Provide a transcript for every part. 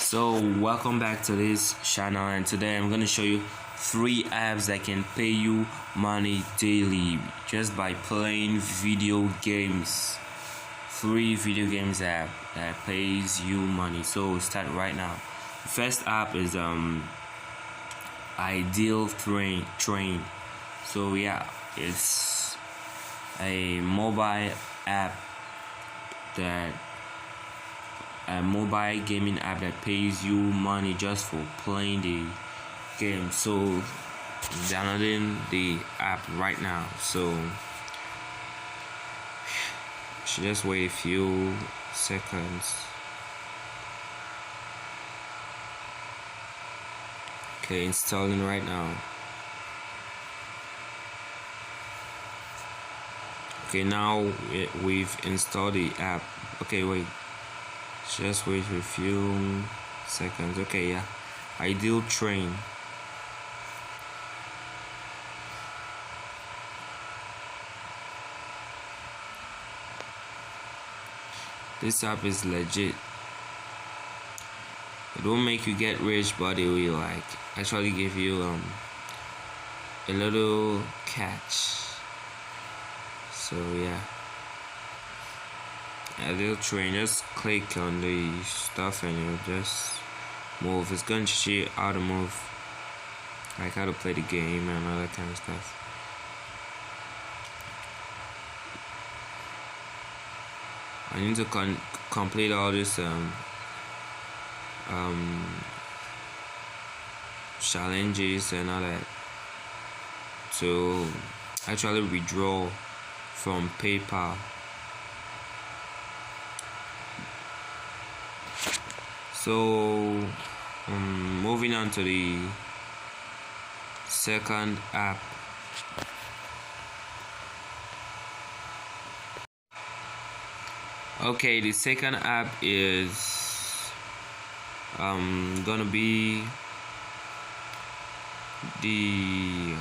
So welcome back to this channel, and today I'm going to show you 3 apps that can pay you money daily just by playing video games. 3 video games app that pays you money. So start right now. The first app is Ideal Train. So yeah, it's a mobile app that a mobile gaming app that pays you money just for playing the game. So downloading the app right now. So should just wait a few seconds. Okay, installing right now. Okay, now we've installed the app. Okay, wait. Just wait for a few seconds. Okay, yeah. Ideal Train. This app is legit. It won't make you get rich, but it will actually give you a little catch. So yeah. Ideal Train, just click on the stuff and you'll just move. It's going to show you how to move, like how to play the game and all that kind of stuff. I need to complete all this challenges and all that to actually withdraw from PayPal. So moving on to the second app. Okay, the second app is gonna be the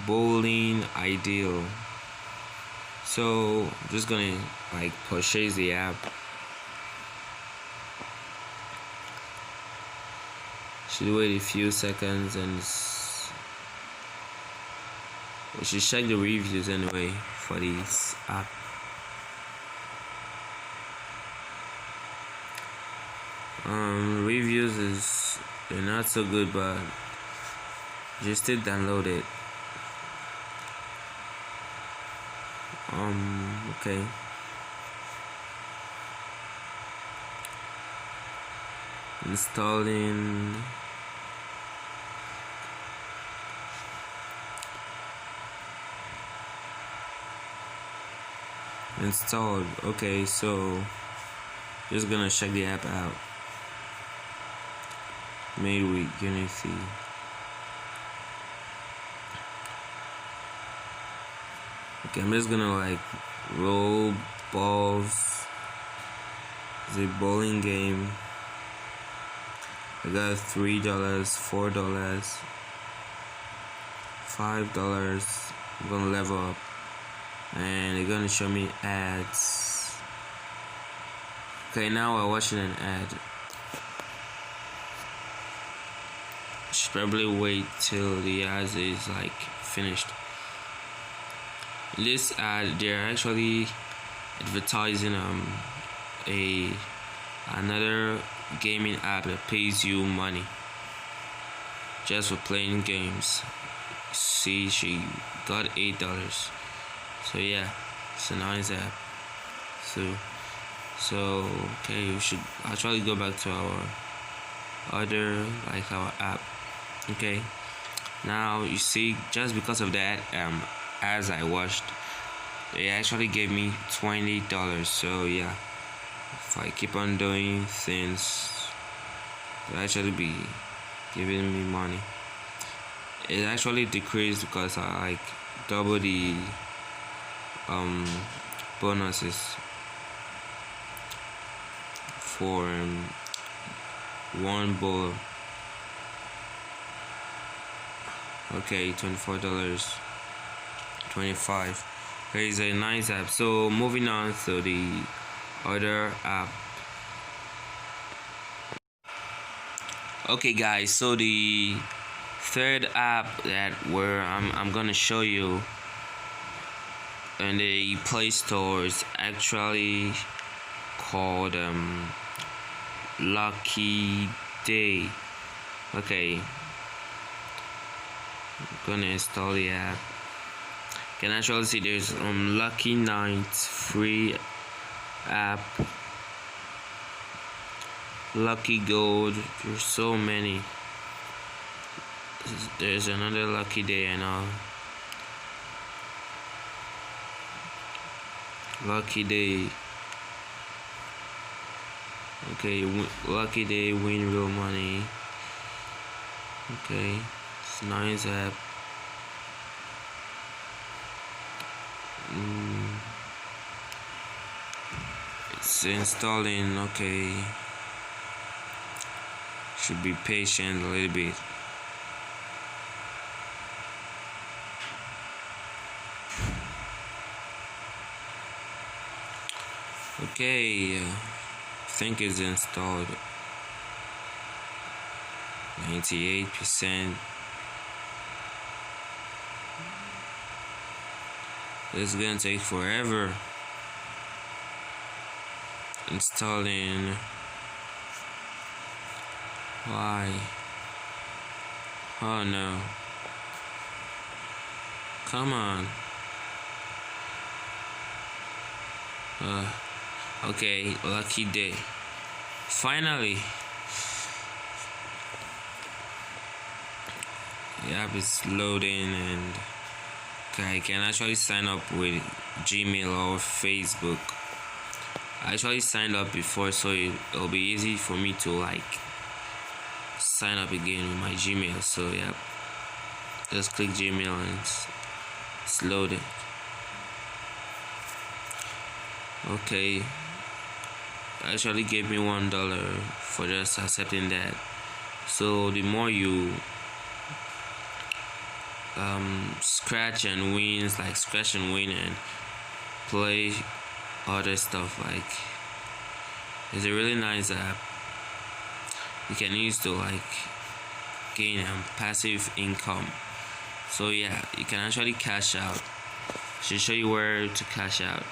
Bowling Ideal. So I'm just gonna purchase the app. Should wait a few seconds and we should check the reviews anyway for this app. Reviews they're not so good, but just still download it. Okay. Installing. Installed. Okay, so just gonna check the app out. Made with Unity. Okay, I'm just gonna roll balls. It's a bowling game. I got $3, $4, $5. I'm gonna level up. And they're gonna show me ads. Okay, now we're watching an ad. Should probably wait till the ad is finished. This ad, they're actually advertising another gaming app that pays you money just for playing games. See, she got $8. So yeah, it's a nice app. So okay, we should actually go back to our other our app. Okay, now you see, just because of that as I watched, they actually gave me $20. So yeah, if I keep on doing things, they'll actually be giving me money. It actually decreased because I double the bonuses for one bowl. Okay, $24, $25. Okay, it's a nice app. So moving on to the other app. Okay guys, so the third app that I'm gonna show you in the Play Store is actually called Lucky Day. Okay, I'm gonna install the app. You can actually see there's Lucky Nights free app, Lucky Gold. There's so many. There's another Lucky Day and all. Lucky Day. Okay, Lucky Day, win real money. Okay, it's nice app. It's installing. Okay, should be patient a little bit. Okay, I think it's installed. 98%. It's gonna take forever installing. Why? Oh no. Come on. Okay, Lucky Day. Finally. The app is loading, and I can actually sign up with Gmail or Facebook. I actually signed up before, so it'll be easy for me to like sign up again with my Gmail. So yeah, just click Gmail and it's loaded. Okay, actually gave me $1 for just accepting that. So the more you scratch and wins, like scratch and win and play other stuff, like it's a really nice app you can use to like gain passive income. So yeah, you can actually cash out. Should show you where to cash out.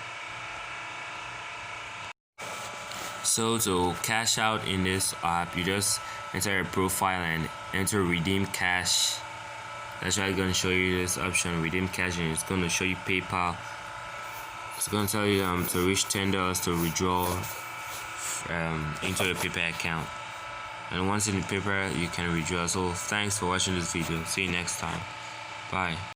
So to cash out in this app, you just enter your profile and enter redeem cash. That's why I'm gonna show you this option, redeem cash, and it's gonna show you PayPal. It's gonna tell you to reach $10 to withdraw into your PayPal account, and once in the PayPal you can withdraw. So thanks for watching this video. See you next time. Bye.